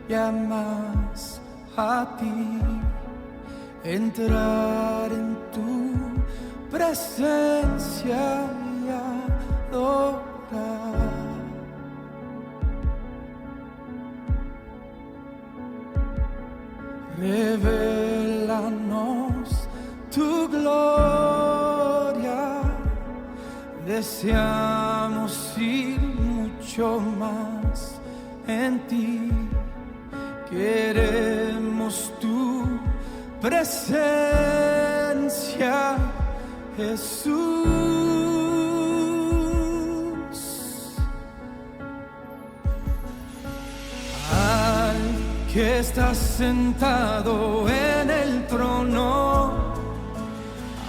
llamas a ti, entrar en tu presencia y adorar. Revélanos tu gloria, deseamos ir mucho más en ti, queremos tu presencia, Jesús. Al que está sentado en el trono,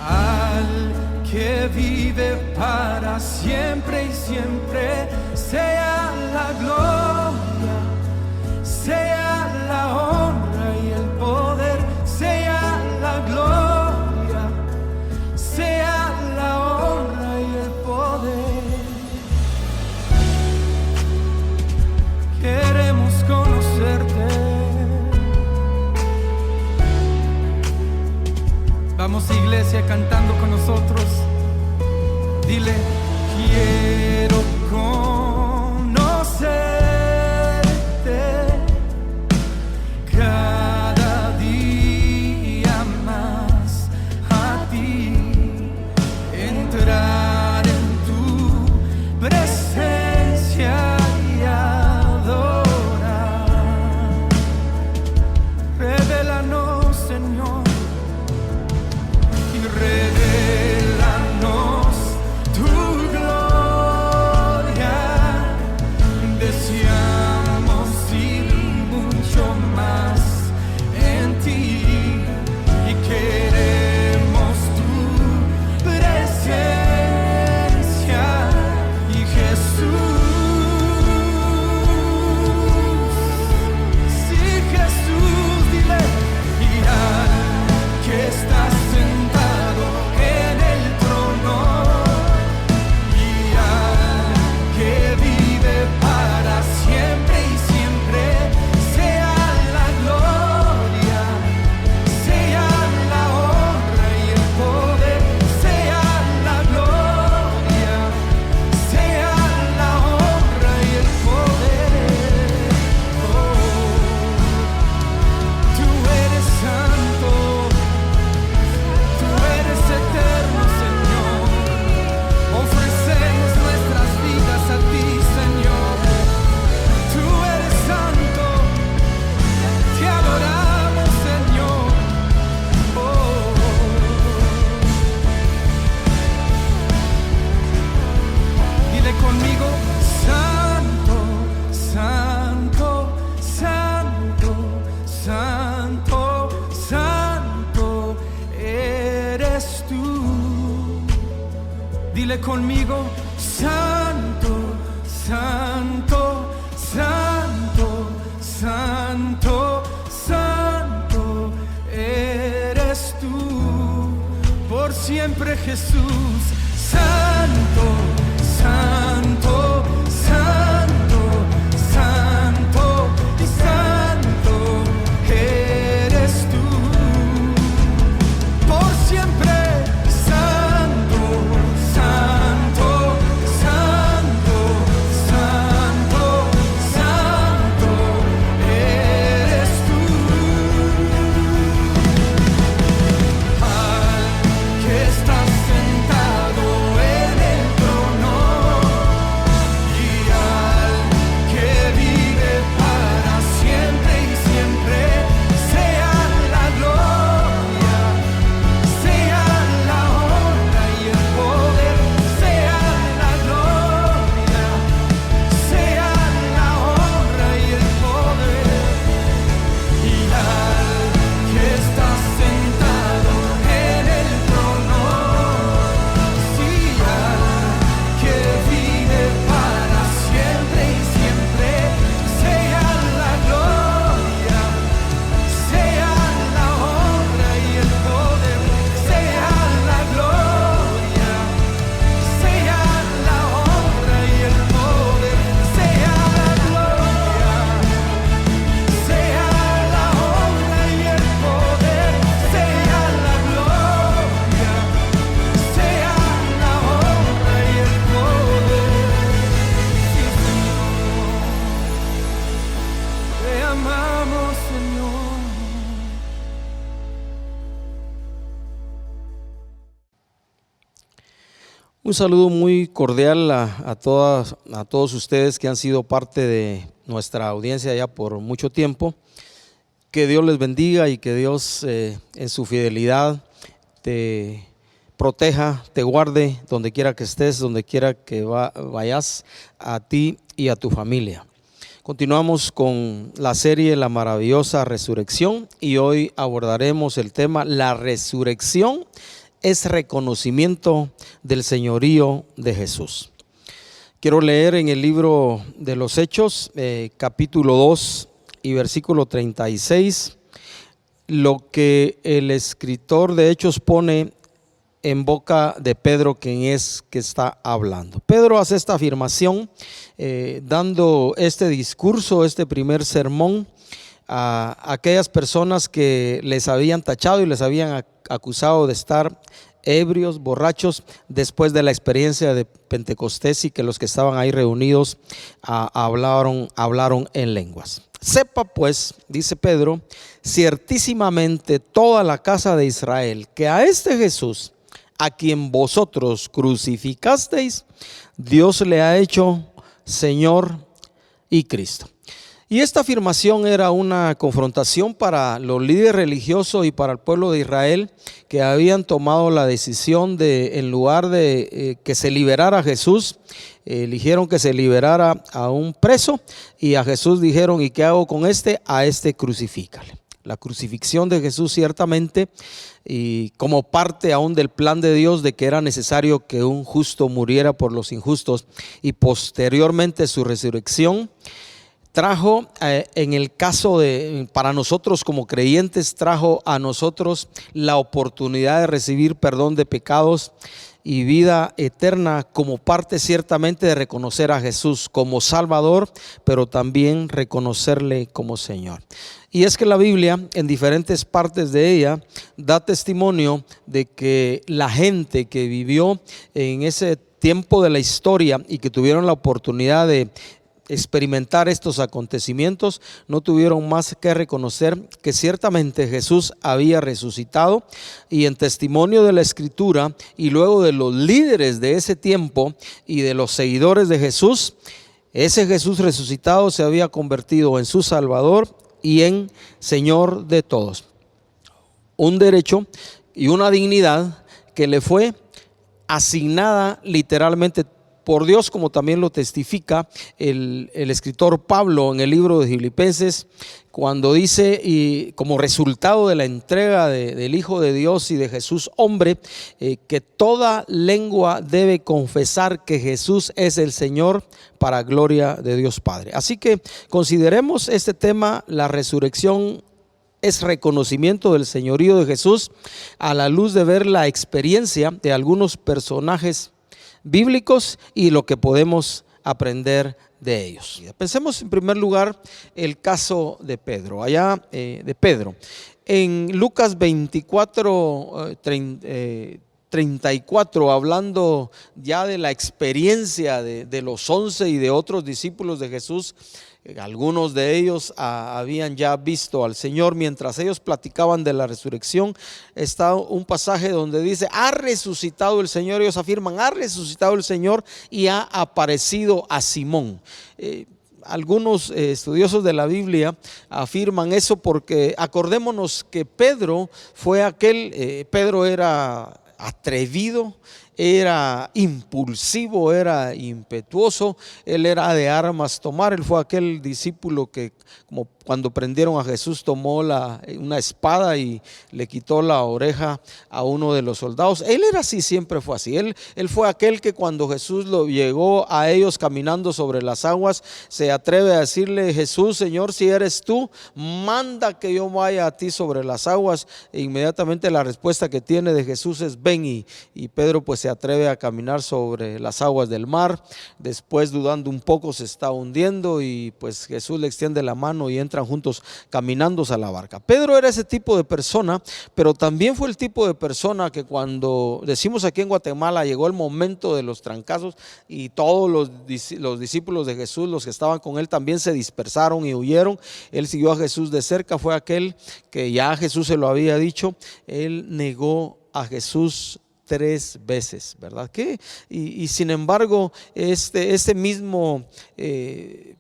al que vive para siempre y siempre, sea la gloria, sea la honra y el poder, sea la gloria, sea la honra y el poder. Queremos conocerte. Vamos, iglesia, cantando con nosotros. Dile: quiero conocerte cada día más a ti, entrar en tu presencia y adorar. Revélanos, Señor, y revélanos tu gloria. Deseamos ir mucho más en ti y queremos tu presencia, y Jesús, sí, Jesús, dile: y al que está sentado en el trono y al que vive para siempre y siempre, sea la gloria, sea la honra y el poder, sea la gloria, sea la honra y el poder. Oh, tú eres santo, tú eres eterno, Señor. Ofrecemos nuestras vidas a ti, Señor. Tú eres santo, te adoramos, Señor. Oh, dile conmigo: santo, santo, santo, santo, santo eres tú. Dile conmigo: santo, santo, santo, santo, santo eres tú. Por siempre, Jesús. Santo, santo, santo, santo y santo eres tú. Por siempre, santo, santo, santo, santo, santo eres tú. Al que está sentado en el trono amamos, Señor. Un saludo muy cordial a todos ustedes que han sido parte de nuestra audiencia ya por mucho tiempo. Que Dios les bendiga y que Dios en su fidelidad te proteja, te guarde donde quiera que estés, donde quiera que vayas, a ti y a tu familia. Continuamos con la serie La maravillosa resurrección y hoy abordaremos el tema La resurrección es reconocimiento del señorío de Jesús. Quiero leer en el libro de los Hechos, capítulo 2 y versículo 36, lo que el escritor de Hechos pone en boca de Pedro, quien es que está hablando. Pedro hace esta afirmación dando este discurso, este primer sermón a aquellas personas que les habían tachado y les habían acusado de estar ebrios, borrachos, después de la experiencia de Pentecostés, y que los que estaban ahí reunidos hablaron en lenguas. Sepa pues, dice Pedro, ciertísimamente toda la casa de Israel, que a este Jesús, a quien vosotros crucificasteis, Dios le ha hecho Señor y Cristo. Y esta afirmación era una confrontación para los líderes religiosos y para el pueblo de Israel, que habían tomado la decisión de, en lugar de que se liberara a Jesús, eligieron que se liberara a un preso, y a Jesús dijeron: ¿y qué hago con este? A este crucifícale. La crucifixión de Jesús ciertamente, y como parte aún del plan de Dios de que era necesario que un justo muriera por los injustos, y posteriormente su resurrección, trajo en el caso para nosotros como creyentes, trajo a nosotros la oportunidad de recibir perdón de pecados y vida eterna, como parte ciertamente de reconocer a Jesús como Salvador, pero también reconocerle como Señor. Y es que la Biblia, en diferentes partes de ella, da testimonio de que la gente que vivió en ese tiempo de la historia y que tuvieron la oportunidad de experimentar estos acontecimientos, no tuvieron más que reconocer que ciertamente Jesús había resucitado, y en testimonio de la Escritura y luego de los líderes de ese tiempo y de los seguidores de Jesús, ese Jesús resucitado se había convertido en su Salvador y en Señor de todos. Un derecho y una dignidad que le fue asignada literalmente por Dios, como también lo testifica el escritor Pablo en el libro de Filipenses, cuando dice, y como resultado de la entrega del Hijo de Dios y de Jesús hombre, que toda lengua debe confesar que Jesús es el Señor, para gloria de Dios Padre. Así que consideremos este tema, la resurrección es reconocimiento del señorío de Jesús, a la luz de ver la experiencia de algunos personajes bíblicos y lo que podemos aprender de ellos. Pensemos en primer lugar el caso de Pedro, en Lucas 24, 34, hablando ya de la experiencia de los 11 y de otros discípulos de Jesús. Algunos de ellos habían ya visto al Señor. Mientras ellos platicaban de la resurrección, está un pasaje donde dice: ha resucitado el Señor. Ellos afirman: ha resucitado el Señor y ha aparecido a Simón. Algunos estudiosos de la Biblia afirman eso porque acordémonos que Pedro fue Pedro era atrevido, era impulsivo, era impetuoso, él era de armas tomar. Él fue aquel discípulo que, como cuando prendieron a Jesús, tomó una espada y le quitó la oreja a uno de los soldados. Él era así, siempre fue así. Él fue aquel que cuando Jesús llegó a ellos caminando sobre las aguas, se atreve a decirle: Jesús, Señor, si eres tú, manda que yo vaya a ti sobre las aguas. E inmediatamente la respuesta que tiene de Jesús es: ven. Y Pedro pues se se atreve a caminar sobre las aguas del mar, después dudando un poco se está hundiendo y pues Jesús le extiende la mano y entran juntos caminando a la barca. Pedro era ese tipo de persona, pero también fue el tipo de persona que cuando decimos aquí en Guatemala llegó el momento de los trancazos y todos los discípulos de Jesús, los que estaban con él, también se dispersaron y huyeron. Él siguió a Jesús de cerca, fue aquel que ya Jesús se lo había dicho, él negó a Jesús 3 veces, ¿verdad? Y sin embargo, este mismo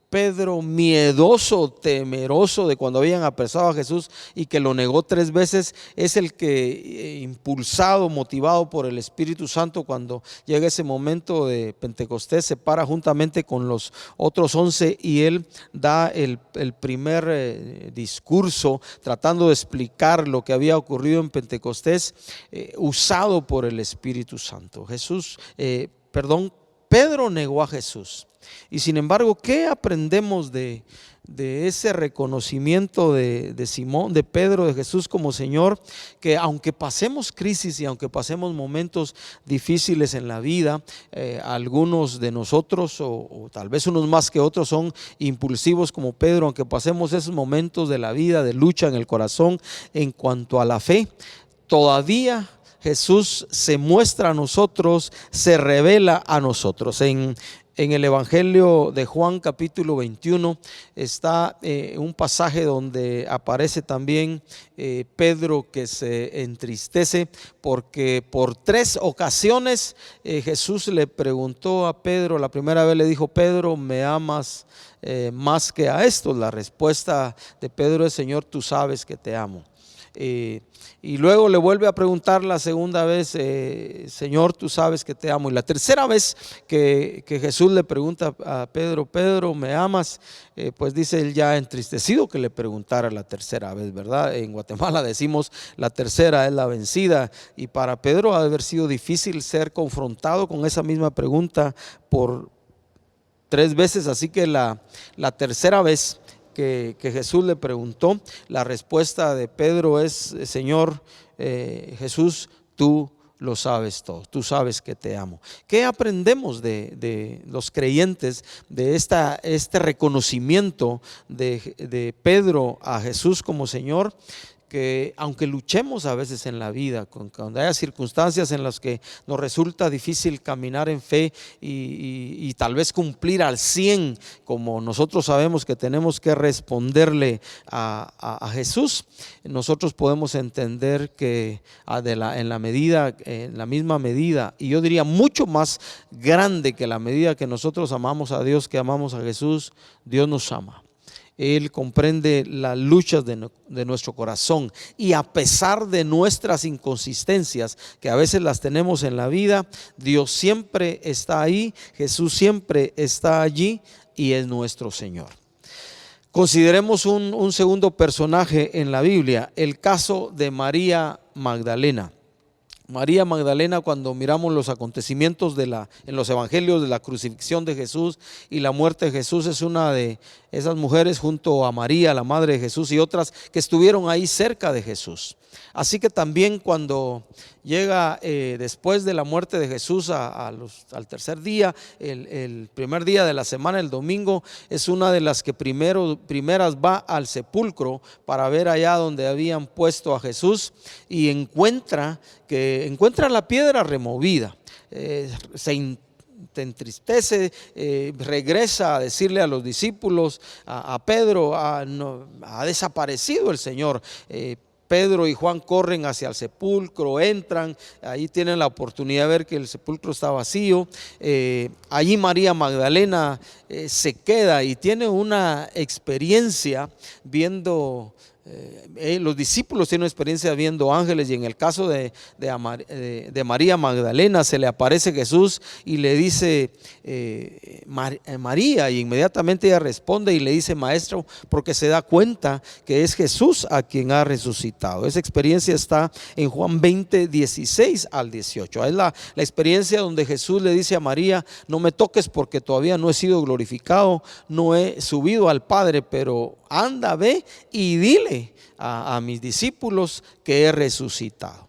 Pedro, miedoso, temeroso de cuando habían apresado a Jesús y que lo negó 3 veces, es el que impulsado, motivado por el Espíritu Santo, cuando llega ese momento de Pentecostés, se para juntamente con los otros 11 y él da el primer discurso tratando de explicar lo que había ocurrido en Pentecostés, usado por el Espíritu Santo. Pedro negó a Jesús. Y sin embargo, ¿qué aprendemos de ese reconocimiento de Simón, de Pedro, de Jesús como Señor? Que aunque pasemos crisis y aunque pasemos momentos difíciles en la vida, algunos de nosotros o tal vez unos más que otros son impulsivos como Pedro, aunque pasemos esos momentos de la vida de lucha en el corazón en cuanto a la fe, todavía Jesús se muestra a nosotros, se revela a nosotros. En el Evangelio de Juan capítulo 21 está un pasaje donde aparece también Pedro, que se entristece porque por 3 ocasiones Jesús le preguntó a Pedro. La primera vez le dijo: Pedro, ¿me amas más que a estos? La respuesta de Pedro es: Señor, tú sabes que te amo. Y luego le vuelve a preguntar la segunda vez: Señor, tú sabes que te amo. Y la tercera vez que Jesús le pregunta a Pedro: Pedro, ¿me amas? Pues dice él, ya entristecido, que le preguntara la tercera vez, ¿verdad? En Guatemala decimos: la tercera es la vencida. Y para Pedro ha de haber sido difícil ser confrontado con esa misma pregunta por 3 veces. Así que la tercera vez que Jesús le preguntó, la respuesta de Pedro es: Señor Jesús, tú lo sabes todo, tú sabes que te amo. ¿Qué aprendemos de los creyentes de este reconocimiento de Pedro a Jesús como Señor? Que aunque luchemos a veces en la vida, cuando haya circunstancias en las que nos resulta difícil caminar en fe y tal vez cumplir al 100 como nosotros sabemos que tenemos que responderle a Jesús, nosotros podemos entender que en la misma medida, y yo diría mucho más grande que la medida que nosotros amamos a Dios, que amamos a Jesús, Dios nos ama. Él comprende las luchas de nuestro corazón, y a pesar de nuestras inconsistencias, que a veces las tenemos en la vida, Dios siempre está ahí, Jesús siempre está allí y es nuestro Señor. Consideremos un segundo personaje en la Biblia, el caso de María Magdalena. María Magdalena, cuando miramos los acontecimientos en los evangelios de la crucifixión de Jesús y la muerte de Jesús, es una de esas mujeres junto a María, la madre de Jesús, y otras que estuvieron ahí cerca de Jesús. Así que también cuando llega después de la muerte de Jesús al tercer día, el primer día de la semana, el domingo, es una de las que primeras va al sepulcro para ver allá donde habían puesto a Jesús, y encuentra la piedra removida. Se entristece, regresa a decirle a los discípulos, a Pedro: ha desaparecido el Señor. Pedro y Juan corren hacia el sepulcro, entran, ahí tienen la oportunidad de ver que el sepulcro está vacío. Allí María Magdalena se queda y tiene una experiencia viendo. Los discípulos tienen una experiencia viendo ángeles, y en el caso de María Magdalena se le aparece Jesús y le dice: María, y inmediatamente ella responde y le dice: Maestro, porque se da cuenta que es Jesús a quien ha resucitado. Esa experiencia está en Juan 20, 16 al 18. Es la experiencia donde Jesús le dice a María: no me toques porque todavía no he sido glorificado, no he subido al Padre, pero anda, ve y dile a mis discípulos que he resucitado.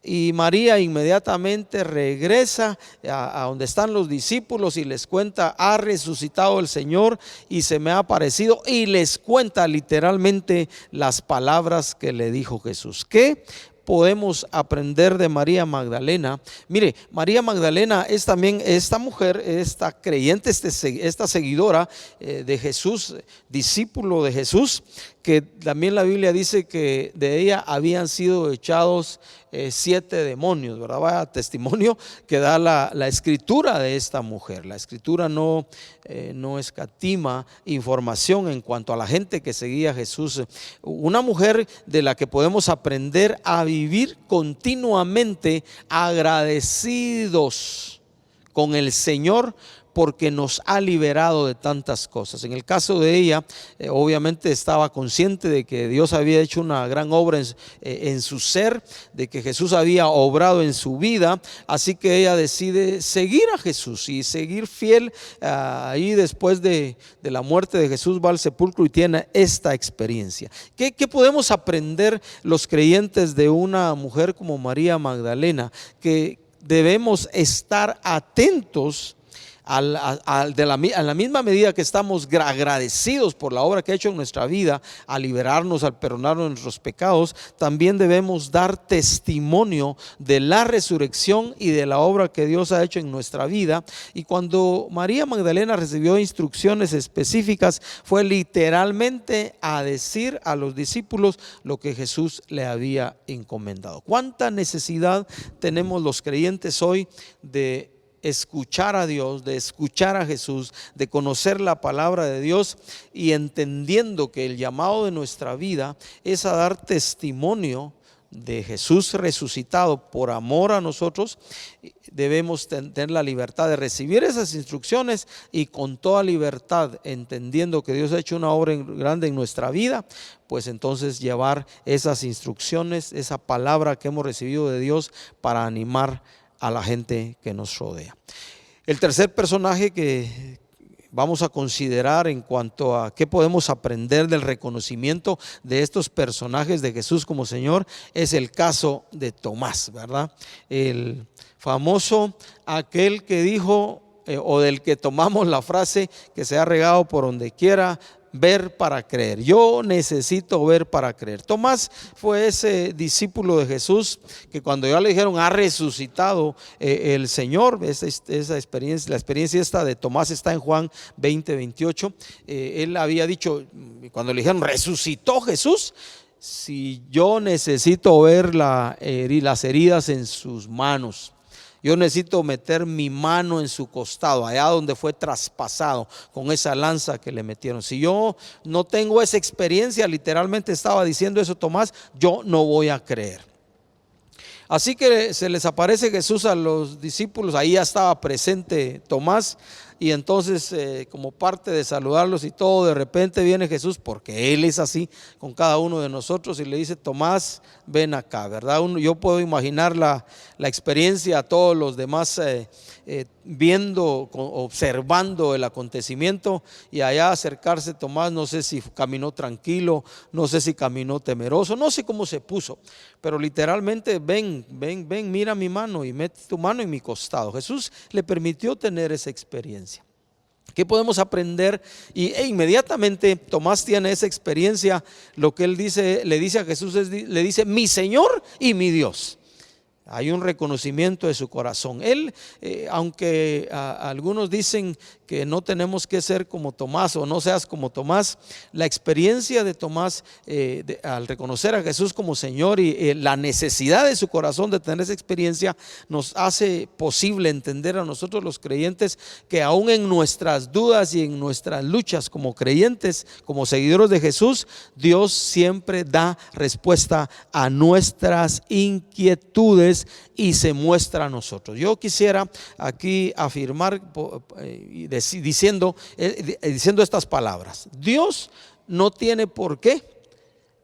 Y María inmediatamente regresa a donde están los discípulos y les cuenta: ha resucitado el Señor y se me ha aparecido, y les cuenta literalmente las palabras que le dijo Jesús. ¿Qué podemos aprender de María Magdalena? Mire, María Magdalena es también esta mujer, esta creyente, esta seguidora de Jesús, discípulo de Jesús, que también la Biblia dice que de ella habían sido echados 7 demonios, ¿verdad? Vaya testimonio que da la escritura de esta mujer. La escritura no escatima información en cuanto a la gente que seguía a Jesús. Una mujer de la que podemos aprender a vivir continuamente agradecidos con el Señor, porque nos ha liberado de tantas cosas. En el caso de ella, obviamente estaba consciente de que Dios había hecho una gran obra en su ser, de que Jesús había obrado en su vida, así que ella decide seguir a Jesús y seguir fiel. Ahí después de la muerte de Jesús va al sepulcro y tiene esta experiencia. ¿Qué podemos aprender los creyentes de una mujer como María Magdalena? Que debemos estar atentos a la misma medida que estamos agradecidos por la obra que ha hecho en nuestra vida, al liberarnos, al perdonarnos nuestros pecados. También debemos dar testimonio de la resurrección y de la obra que Dios ha hecho en nuestra vida. Y cuando María Magdalena recibió instrucciones específicas, fue literalmente a decir a los discípulos lo que Jesús le había encomendado. ¿Cuánta necesidad tenemos los creyentes hoy de escuchar a Dios, de escuchar a Jesús, de conocer la palabra de Dios, y entendiendo que el llamado de nuestra vida es a dar testimonio de Jesús resucitado por amor a nosotros? Debemos tener la libertad de recibir esas instrucciones y con toda libertad, entendiendo que Dios ha hecho una obra grande en nuestra vida, pues entonces llevar esas instrucciones, esa palabra que hemos recibido de Dios, para animar a la gente que nos rodea. El tercer personaje que vamos a considerar en cuanto a qué podemos aprender del reconocimiento de estos personajes de Jesús como Señor es el caso de Tomás, ¿verdad? El famoso, aquel que dijo, o del que tomamos la frase que se ha regado por donde quiera: ver para creer. Yo necesito ver para creer. Tomás fue ese discípulo de Jesús que cuando ya le dijeron: ha resucitado el Señor, esa experiencia, la experiencia esta de Tomás está en Juan 20:28. Él había dicho, cuando le dijeron: resucitó Jesús, si yo necesito ver las heridas en sus manos, yo necesito meter mi mano en su costado, allá donde fue traspasado con esa lanza que le metieron. Si yo no tengo esa experiencia, literalmente estaba diciendo eso Tomás, yo no voy a creer. Así que se les aparece Jesús a los discípulos, ahí ya estaba presente Tomás, y entonces como parte de saludarlos y todo, de repente viene Jesús, porque Él es así con cada uno de nosotros, y le dice: Tomás, ven acá, ¿verdad? Yo puedo imaginar la experiencia, a todos los demás viendo, observando el acontecimiento, y allá acercarse Tomás, no sé si caminó tranquilo, no sé si caminó temeroso, no sé cómo se puso, pero literalmente ven, mira mi mano y mete tu mano en mi costado. Jesús le permitió tener esa experiencia. ¿Qué podemos aprender? E inmediatamente Tomás tiene esa experiencia. Lo que él le dice a Jesús le dice: mi Señor y mi Dios. Hay un reconocimiento de su corazón. Él, aunque algunos dicen que no tenemos que ser como Tomás o no seas como Tomás, la experiencia de Tomás al reconocer a Jesús como Señor y la necesidad de su corazón de tener esa experiencia, nos hace posible entender a nosotros los creyentes que aún en nuestras dudas y en nuestras luchas como creyentes, como seguidores de Jesús, Dios siempre da respuesta a nuestras inquietudes y se muestra a nosotros. Yo quisiera aquí afirmar diciendo estas palabras: Dios no tiene por qué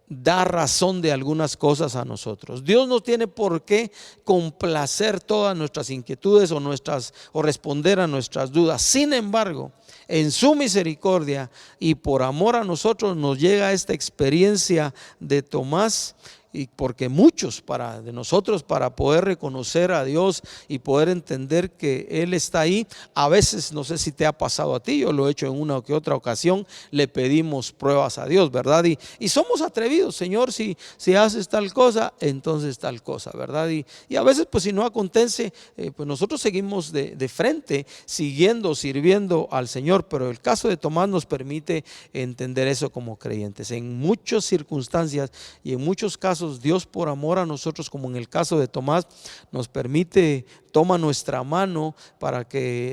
dar razón de algunas cosas a nosotros. Dios no tiene por qué complacer todas nuestras inquietudes o responder a nuestras dudas. Sin embargo, en su misericordia y por amor a nosotros, nos llega esta experiencia de Tomás, y porque muchos de nosotros, para poder reconocer a Dios y poder entender que Él está ahí, a veces, no sé si te ha pasado a ti, yo lo he hecho en una o que otra ocasión, le pedimos pruebas a Dios, ¿verdad? Y somos atrevidos, Señor, si haces tal cosa, entonces tal cosa, ¿verdad? Y a veces, pues si no acontece, pues nosotros seguimos de frente, siguiendo, sirviendo al Señor. Pero el caso de Tomás nos permite entender eso como creyentes. En muchas circunstancias y en muchos casos, Dios, por amor a nosotros, como en el caso de Tomás, nos permite, toma nuestra mano,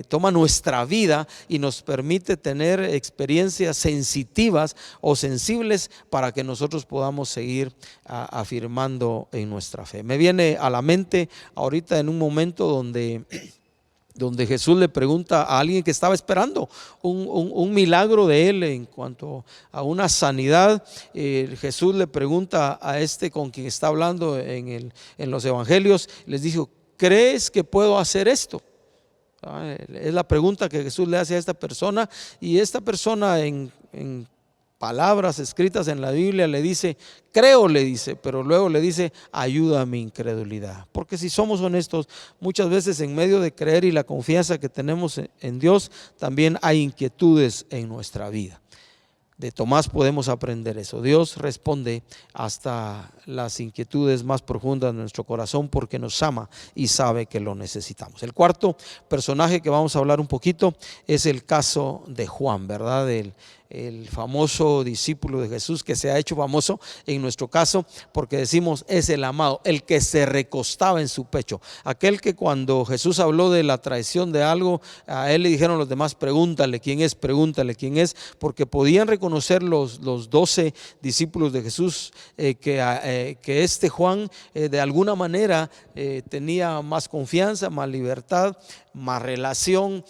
toma nuestra vida y nos permite tener experiencias sensitivas o sensibles para que nosotros podamos seguir afirmando en nuestra fe. Me viene a la mente ahorita en un momento donde Jesús le pregunta a alguien que estaba esperando un milagro de él en cuanto a una sanidad. Jesús le pregunta a este con quien está hablando en los evangelios, les dijo: ¿crees que puedo hacer esto? Es la pregunta que Jesús le hace a esta persona, y esta persona en palabras escritas en la Biblia le dice: creo, le dice, pero luego le dice: ayuda a mi incredulidad. Porque si somos honestos, muchas veces en medio de creer y la confianza que tenemos en Dios, también hay inquietudes en nuestra vida. De Tomás podemos aprender eso. Dios responde hasta las inquietudes más profundas de nuestro corazón, porque nos ama y sabe que lo necesitamos. El cuarto personaje que vamos a hablar un poquito es el caso de Juan, ¿verdad? El famoso discípulo de Jesús, que se ha hecho famoso en nuestro caso porque decimos es el amado, el que se recostaba en su pecho, aquel que cuando Jesús habló de la traición de algo, a él le dijeron los demás: pregúntale quién es, porque podían reconocer los 12 discípulos de Jesús que este Juan de alguna manera tenía más confianza, más libertad, más relación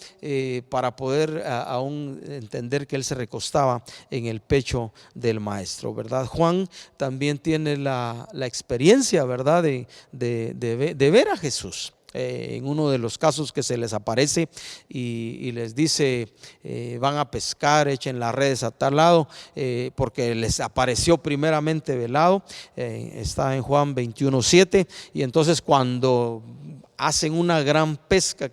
para poder aún entender que él se recostaba en el pecho del maestro, ¿verdad? Juan también tiene la experiencia, ¿verdad? De ver a Jesús. En uno de los casos que se les aparece y les dice: van a pescar, echen las redes a tal lado, porque les apareció primeramente velado. Está en Juan 21:7. Y entonces cuando hacen una gran pesca,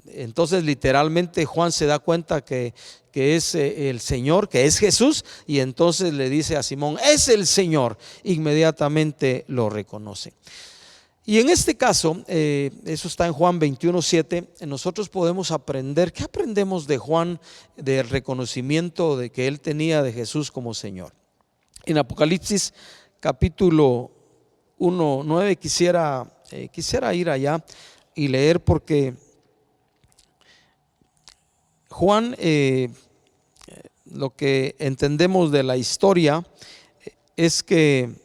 entonces literalmente Juan se da cuenta que es el Señor, que es Jesús, y entonces le dice a Simón: es el Señor. Inmediatamente lo reconoce. Y en este caso, eso está en Juan 21:7, nosotros podemos aprender. ¿Qué aprendemos de Juan, del reconocimiento de que él tenía de Jesús como Señor? En Apocalipsis capítulo 1:9 quisiera ir allá y leer, porque Juan, lo que entendemos de la historia es que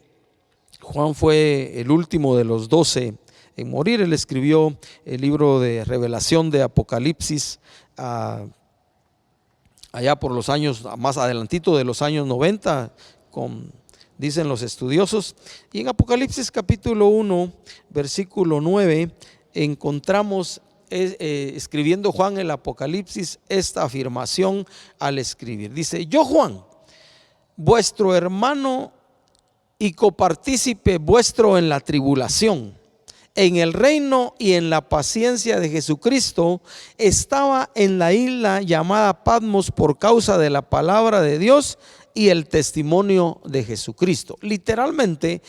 Juan fue el último de los 12 en morir. Él escribió el libro de Revelación de Apocalipsis allá por los años, más adelantito de los años 90, dicen los estudiosos. Y en Apocalipsis capítulo 1, versículo 9, encontramos escribiendo Juan el Apocalipsis esta afirmación al escribir. Dice: yo, Juan, vuestro hermano y copartícipe vuestro en la tribulación, en el reino y en la paciencia de Jesucristo, estaba en la isla llamada Patmos por causa de la palabra de Dios y el testimonio de Jesucristo. Literalmente,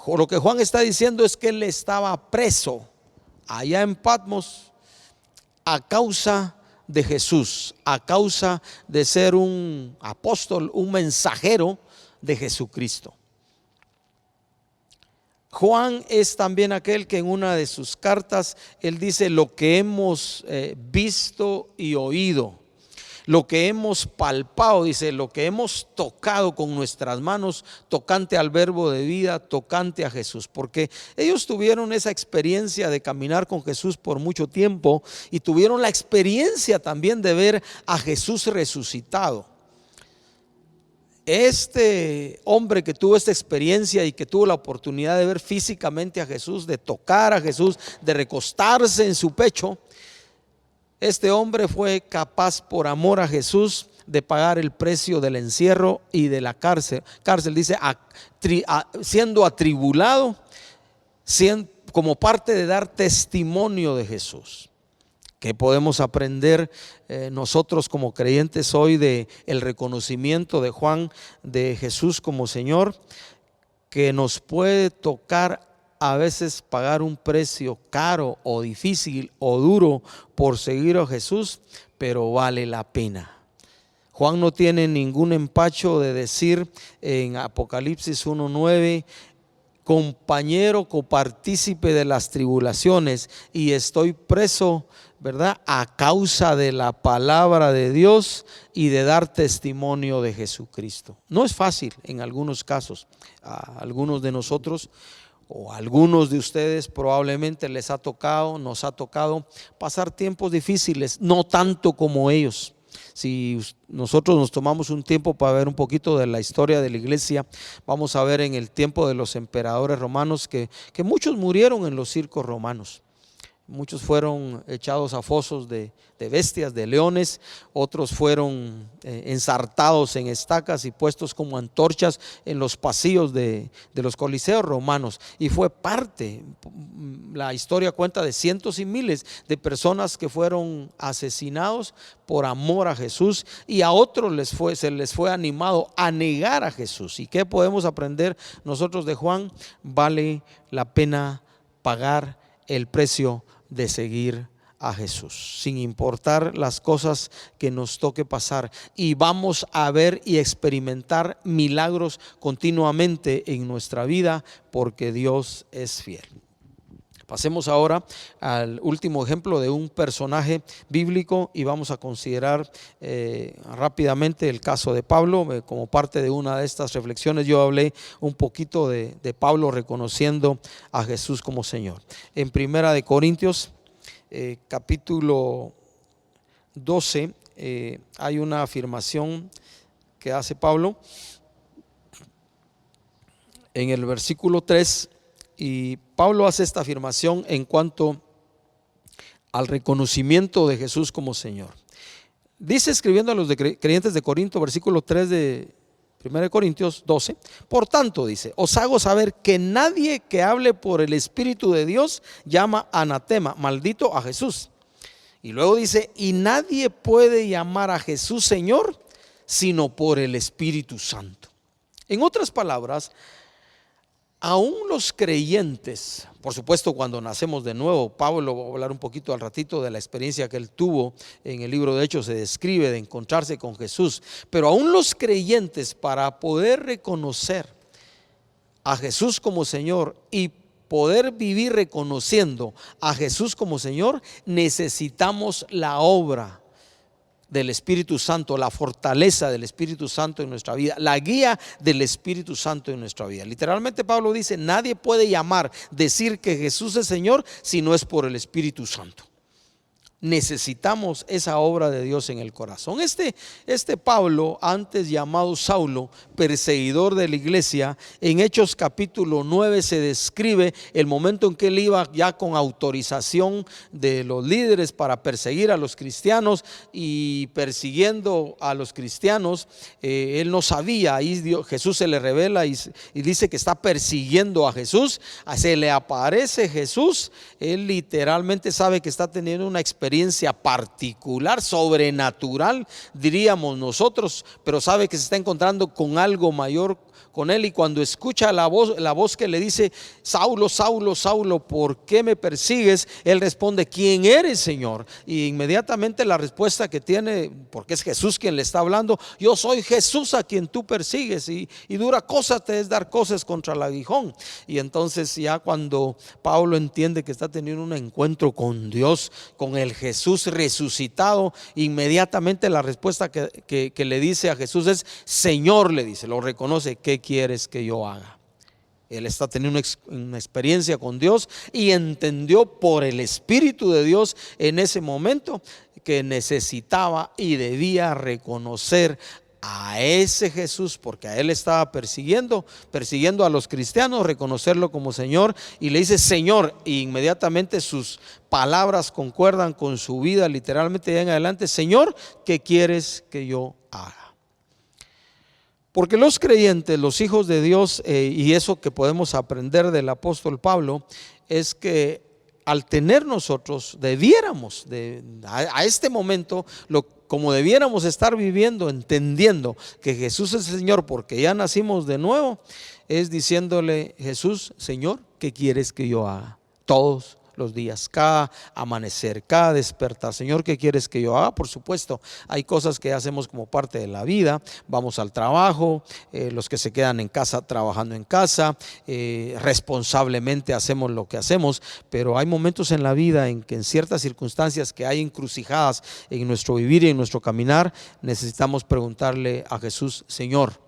lo que Juan está diciendo es que él estaba preso allá en Patmos a causa de Jesús, a causa de ser un apóstol, un mensajero de Jesucristo. Juan es también aquel que en una de sus cartas él dice: lo que hemos visto y oído, lo que hemos palpado, dice, lo que hemos tocado con nuestras manos, tocante al verbo de vida, tocante a Jesús. Porque ellos tuvieron esa experiencia de caminar con Jesús por mucho tiempo y tuvieron la experiencia también de ver a Jesús resucitado. Este hombre que tuvo esta experiencia y que tuvo la oportunidad de ver físicamente a Jesús, de tocar a Jesús, de recostarse en su pecho, este hombre fue capaz, por amor a Jesús, de pagar el precio del encierro y de la cárcel. Dice, siendo atribulado, como parte de dar testimonio de Jesús. ¿Qué podemos aprender nosotros como creyentes hoy de el reconocimiento de Juan de Jesús como Señor? Que nos puede tocar a veces pagar un precio caro o difícil o duro por seguir a Jesús, pero vale la pena. Juan no tiene ningún empacho de decir en Apocalipsis 1:9, compañero, copartícipe de las tribulaciones, y estoy preso, ¿verdad?, a causa de la palabra de Dios y de dar testimonio de Jesucristo. No es fácil en algunos casos. A algunos de nosotros o a algunos de ustedes probablemente nos ha tocado pasar tiempos difíciles, no tanto como ellos. Si nosotros nos tomamos un tiempo para ver un poquito de la historia de la iglesia, vamos a ver en el tiempo de los emperadores romanos que muchos murieron en los circos romanos. Muchos fueron echados a fosos de bestias, de leones. Otros fueron ensartados en estacas y puestos como antorchas en los pasillos de los coliseos romanos. Y fue parte, la historia cuenta de cientos y miles de personas que fueron asesinados por amor a Jesús, y a otros se les fue animado a negar a Jesús. ¿Y qué podemos aprender nosotros de Juan? Vale la pena pagar el precio de seguir a Jesús, sin importar las cosas que nos toque pasar, y vamos a ver y experimentar milagros continuamente en nuestra vida, porque Dios es fiel. Pasemos ahora al último ejemplo de un personaje bíblico, y vamos a considerar rápidamente el caso de Pablo. Como parte de una de estas reflexiones yo hablé un poquito de Pablo reconociendo a Jesús como Señor. En Primera de Corintios capítulo 12 hay una afirmación que hace Pablo en el versículo 3. Y Pablo hace esta afirmación en cuanto al reconocimiento de Jesús como Señor. Dice, escribiendo a los creyentes de Corinto, versículo 3 de 1 Corintios 12: por tanto, dice, os hago saber que nadie que hable por el Espíritu de Dios llama anatema, maldito a Jesús. Y luego dice, y nadie puede llamar a Jesús Señor sino por el Espíritu Santo. En otras palabras, aún los creyentes, por supuesto cuando nacemos de nuevo, Pablo va a hablar un poquito al ratito de la experiencia que él tuvo en el libro de Hechos, se describe de encontrarse con Jesús, pero aún los creyentes, para poder reconocer a Jesús como Señor y poder vivir reconociendo a Jesús como Señor, necesitamos la obra del Espíritu Santo, la fortaleza del Espíritu Santo en nuestra vida, la guía del Espíritu Santo en nuestra vida. Literalmente Pablo dice, nadie puede decir que Jesús es Señor si no es por el Espíritu Santo. Necesitamos esa obra de Dios en el corazón. Este Pablo, antes llamado Saulo, perseguidor de la iglesia, en Hechos capítulo 9 se describe el momento en que él iba ya con autorización de los líderes para perseguir a los cristianos, y persiguiendo a los cristianos, él no sabía, ahí Jesús se le revela y dice que está persiguiendo a Jesús, se le aparece Jesús, él literalmente sabe que está teniendo una experiencia particular, sobrenatural, diríamos nosotros, pero sabe que se está encontrando con algo mayor con él, y cuando escucha la voz que le dice, Saulo, Saulo, Saulo, ¿por qué me persigues?, él responde, ¿quién eres, Señor? Y inmediatamente la respuesta que tiene, porque es Jesús quien le está hablando, yo soy Jesús a quien tú persigues, y dura cosa te es dar cosas contra el aguijón. Y entonces ya cuando Pablo entiende que está teniendo un encuentro con Dios, con el Jesús resucitado, inmediatamente la respuesta que le dice a Jesús es, Señor, le dice, lo reconoce, ¿qué quieres que yo haga? Él está teniendo una experiencia con Dios y entendió por el Espíritu de Dios en ese momento que necesitaba y debía reconocer a ese Jesús, porque a él estaba persiguiendo a los cristianos, reconocerlo como Señor, y le dice Señor, y inmediatamente sus palabras concuerdan con su vida, literalmente de en adelante, Señor, ¿qué quieres que yo haga. Porque los creyentes, los hijos de Dios, y eso que podemos aprender del apóstol Pablo, es que al tener nosotros, debiéramos, a este momento, como debiéramos estar viviendo, entendiendo que Jesús es el Señor porque ya nacimos de nuevo, es diciéndole: Jesús, Señor, ¿qué quieres que yo haga? Todos los días, cada amanecer, cada despertar. Señor, ¿qué quieres que yo haga? Por supuesto, hay cosas que hacemos como parte de la vida. Vamos al trabajo, los que se quedan en casa trabajando en casa, responsablemente hacemos lo que hacemos, pero hay momentos en la vida en que en ciertas circunstancias que hay encrucijadas en nuestro vivir y en nuestro caminar, necesitamos preguntarle a Jesús: Señor,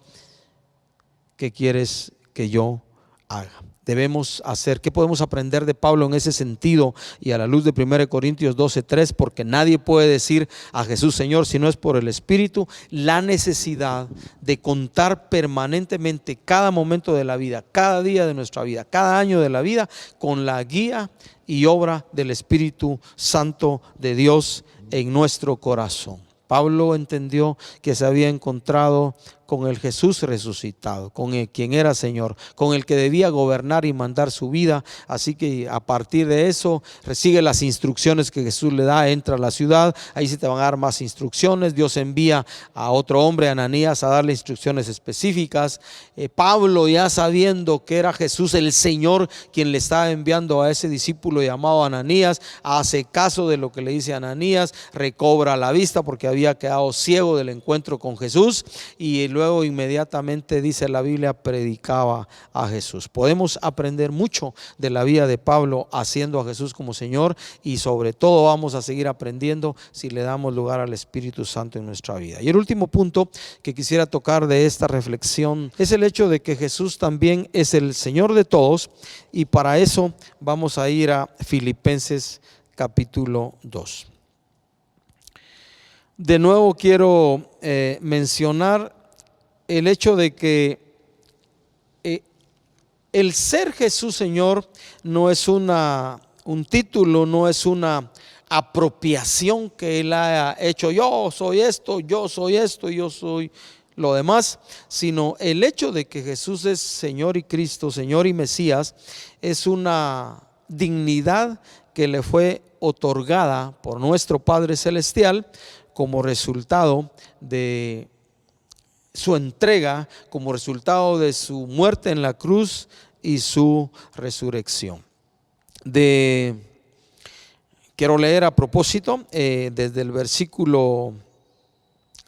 ¿qué quieres que yo haga? Debemos hacer. ¿Qué podemos aprender de Pablo en ese sentido y a la luz de 1 Corintios 12:3? Porque nadie puede decir a Jesús Señor si no es por el Espíritu. La necesidad de contar permanentemente cada momento de la vida, cada día de nuestra vida, cada año de la vida, con la guía y obra del Espíritu Santo de Dios en nuestro corazón. Pablo entendió que se había encontrado con el Jesús resucitado, con el quien era Señor, con el que debía gobernar y mandar su vida. Así que a partir de eso recibe las instrucciones que Jesús le da. Entra a la ciudad, ahí se te van a dar más instrucciones. Dios envía a otro hombre, Ananías, a darle instrucciones específicas. Pablo, ya sabiendo que era Jesús el Señor quien le estaba enviando a ese discípulo llamado Ananías, hace caso de lo que le dice Ananías, recobra la vista porque había quedado ciego del encuentro con Jesús, y luego inmediatamente, dice la Biblia, predicaba a Jesús. Podemos aprender mucho de la vida de Pablo haciendo a Jesús como Señor, y sobre todo vamos a seguir aprendiendo si le damos lugar al Espíritu Santo en nuestra vida. Y el último punto que quisiera tocar de esta reflexión es el hecho de que Jesús también es el Señor de todos, y para eso vamos a ir a Filipenses capítulo 2. De nuevo quiero mencionar el hecho de que el ser Jesús Señor no es un título, no es una apropiación que Él haya hecho. Yo soy esto, yo soy lo demás, sino el hecho de que Jesús es Señor y Cristo, Señor y Mesías, es una dignidad que le fue otorgada por nuestro Padre Celestial como resultado de su entrega, como resultado de su muerte en la cruz y su resurrección. Quiero leer a propósito desde el versículo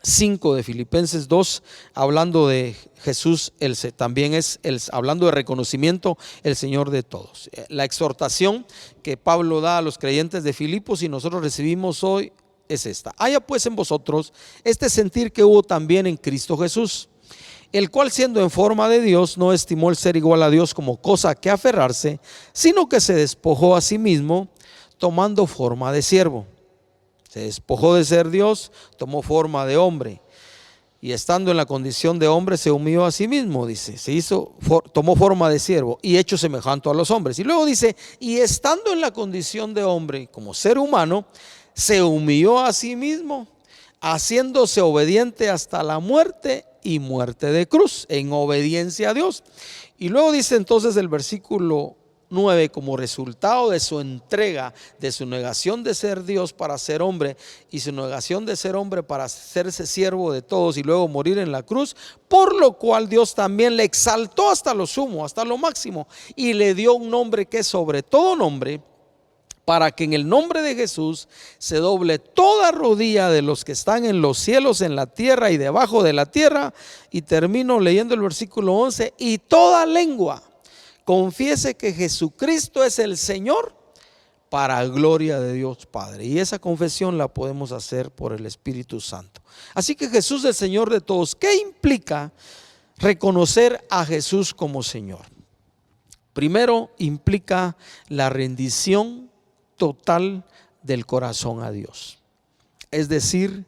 5 de Filipenses 2, hablando de Jesús, también es hablando de reconocimiento, el Señor de todos. La exhortación que Pablo da a los creyentes de Filipos y nosotros recibimos hoy es esta: haya pues en vosotros este sentir que hubo también en Cristo Jesús, el cual, siendo en forma de Dios, no estimó el ser igual a Dios como cosa a que aferrarse, sino que se despojó a sí mismo, tomando forma de siervo. Se despojó de ser Dios, tomó forma de hombre, y estando en la condición de hombre se humilló a sí mismo, dice, tomó forma de siervo y hecho semejante a los hombres. Y luego dice: y estando en la condición de hombre como ser humano, se humilló a sí mismo, haciéndose obediente hasta la muerte y muerte de cruz, en obediencia a Dios. Y luego dice entonces el versículo 9, como resultado de su entrega, de su negación de ser Dios para ser hombre, y su negación de ser hombre para hacerse siervo de todos y luego morir en la cruz, por lo cual Dios también le exaltó hasta lo sumo, hasta lo máximo, y le dio un nombre que es sobre todo nombre, para que en el nombre de Jesús se doble toda rodilla de los que están en los cielos, en la tierra y debajo de la tierra. Y termino leyendo el versículo 11: y toda lengua confiese que Jesucristo es el Señor, para gloria de Dios Padre. Y esa confesión la podemos hacer por el Espíritu Santo. Así que Jesús es el Señor de todos. ¿Qué implica reconocer a Jesús como Señor? Primero, implica la rendición total del corazón a Dios, es decir,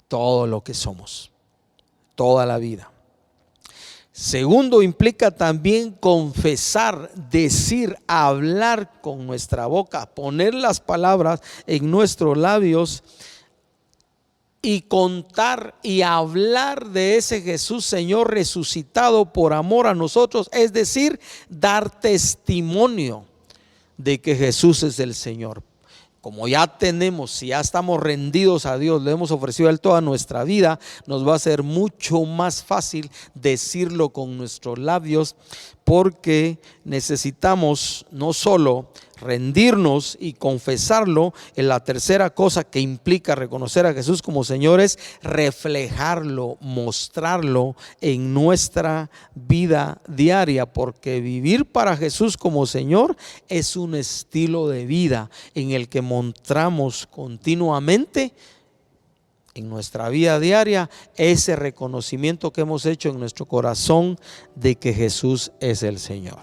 todo lo que somos, toda la vida. Segundo, implica también confesar, decir, hablar con nuestra boca, poner las palabras en nuestros labios y contar y hablar de ese Jesús, Señor, resucitado por amor a nosotros, es decir, dar testimonio de que Jesús es el Señor. Como ya tenemos, si ya estamos rendidos a Dios, le hemos ofrecido a Él toda nuestra vida, nos va a ser mucho más fácil decirlo con nuestros labios, porque necesitamos no solo rendirnos y confesarlo. En la tercera cosa que implica reconocer a Jesús como Señor es reflejarlo, mostrarlo en nuestra vida diaria, porque vivir para Jesús como Señor es un estilo de vida en el que mostramos continuamente en nuestra vida diaria ese reconocimiento que hemos hecho en nuestro corazón de que Jesús es el Señor.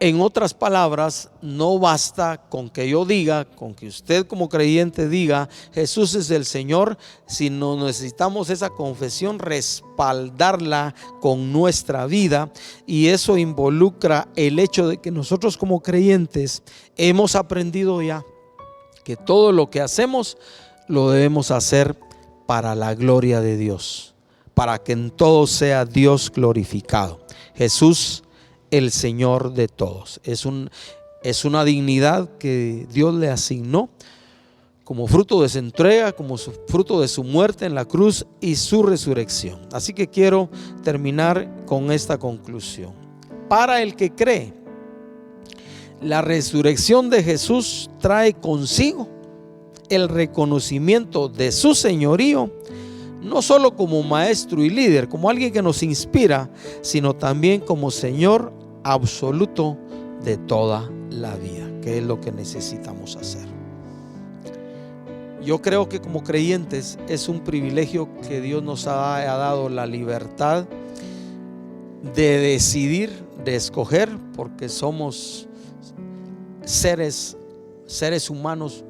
En otras palabras, no basta con que yo diga, con que usted como creyente diga Jesús es el Señor, sino necesitamos esa confesión respaldarla con nuestra vida, y eso involucra el hecho de que nosotros como creyentes hemos aprendido ya que todo lo que hacemos lo debemos hacer para la gloria de Dios, para que en todo sea Dios glorificado. Jesús, el Señor de todos. Es una dignidad que Dios le asignó como fruto de su entrega, como fruto de su muerte en la cruz y su resurrección. Así que quiero terminar con esta conclusión. Para el que cree, la resurrección de Jesús trae consigo el reconocimiento de su señorío, no solo como maestro y líder, como alguien que nos inspira, sino también como Señor absoluto de toda la vida, que es lo que necesitamos hacer. Yo creo que como creyentes es un privilegio que Dios nos ha dado la libertad de decidir, de escoger, porque somos seres humanos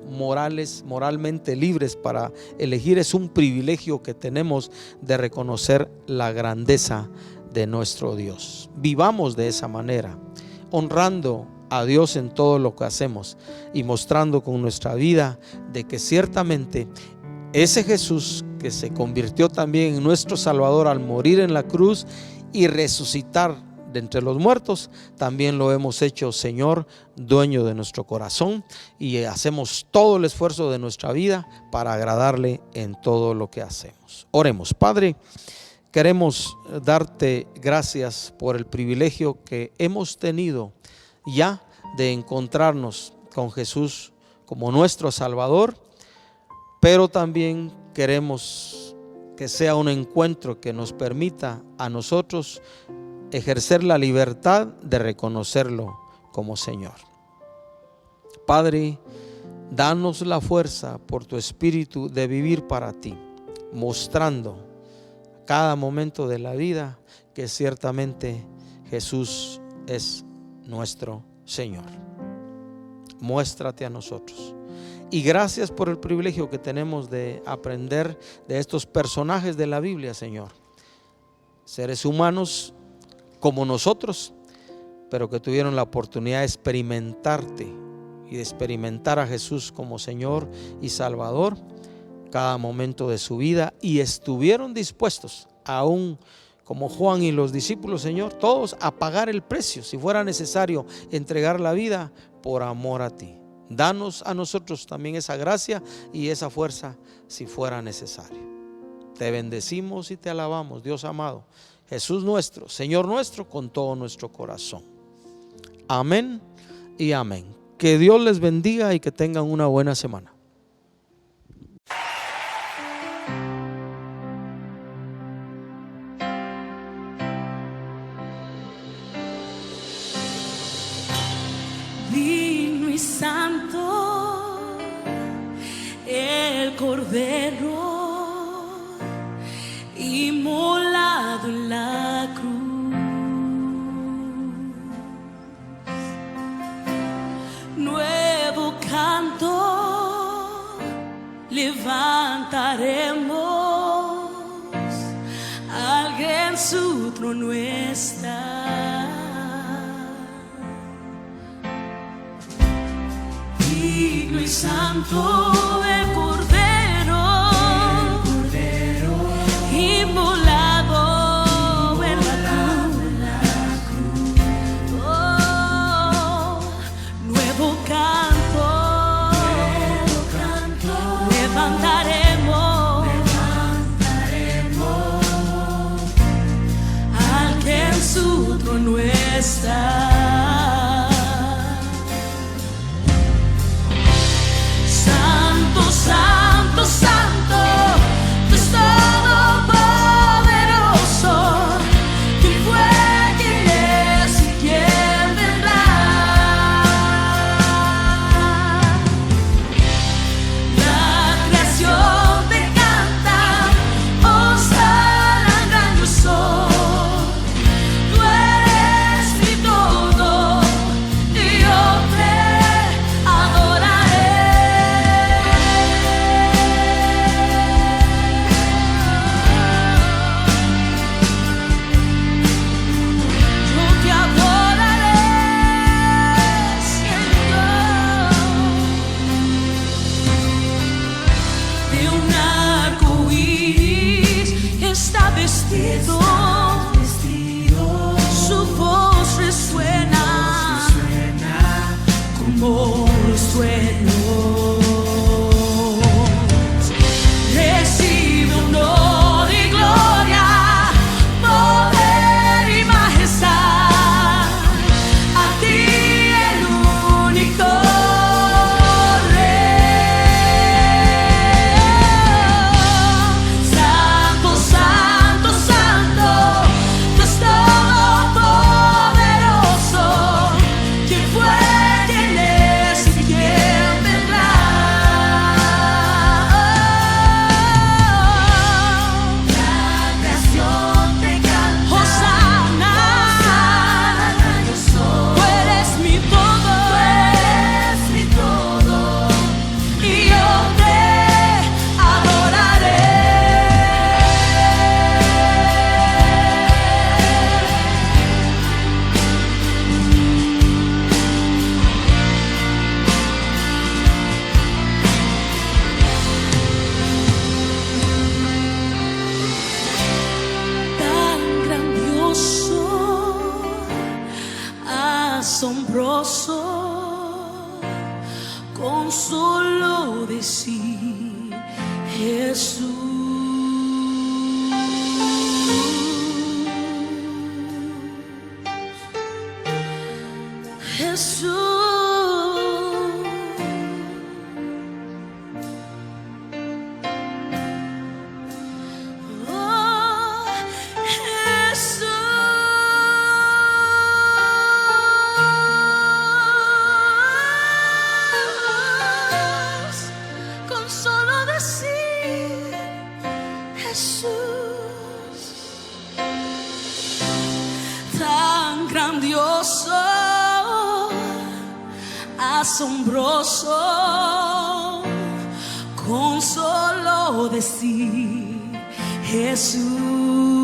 moralmente libres para elegir. Es un privilegio que tenemos de reconocer la grandeza de nuestro Dios. Vivamos de esa manera, honrando a Dios en todo lo que hacemos y mostrando con nuestra vida de que ciertamente ese Jesús que se convirtió también en nuestro Salvador al morir en la cruz y resucitar de entre los muertos, también lo hemos hecho Señor, dueño de nuestro corazón, y hacemos todo el esfuerzo de nuestra vida para agradarle en todo lo que hacemos. Oremos. Padre, queremos darte gracias por el privilegio que hemos tenido ya de encontrarnos con Jesús como nuestro Salvador, pero también queremos que sea un encuentro que nos permita a nosotros ejercer la libertad de reconocerlo como Señor. Padre, danos la fuerza por tu Espíritu de vivir para ti, mostrando cada momento de la vida que ciertamente Jesús es nuestro Señor. Muéstrate a nosotros. Y gracias por el privilegio que tenemos de aprender de estos personajes de la Biblia, Señor. Seres humanos como nosotros, pero que tuvieron la oportunidad de experimentarte y de experimentar a Jesús como Señor y Salvador cada momento de su vida, y estuvieron dispuestos, aún como Juan y los discípulos, Señor, todos a pagar el precio, si fuera necesario entregar la vida por amor a ti. Danos a nosotros también esa gracia y esa fuerza si fuera necesario. Te bendecimos y te alabamos, Dios amado, Jesús nuestro, Señor nuestro, con todo nuestro corazón. Amén y amén. Que Dios les bendiga y que tengan una buena semana. Digno y santo el Cordero inmolado en la cruz. Nuevo canto levantaremos, alguien en su trono está. Digno y santo el Cordero trono está. Santo, santo, santo, Dios todopoderoso. ¿Quién fue, quién es y quién vendrá? La creación te canta, hosana al gran yo soy. Tú eres mi todo y yo te adoraré. Yo te adoraré, Señor. De un arco iris está vestido, su voz resuena como los truenos. Recibe honor y gloria, poder y majestad, a ti el único Rey. Santo, santo, santo, Dios todopoderoso. ¿Quién fue, quién es y quién vendrá? La creación te canta, hosana, yo soy. Tú eres mi todo, y yo te adoraré. Tan grandioso, asombroso, con solo decir Jesús. Oh, Jesús, con solo decir Jesús. Tan grandioso, asombroso, con solo decir Jesús.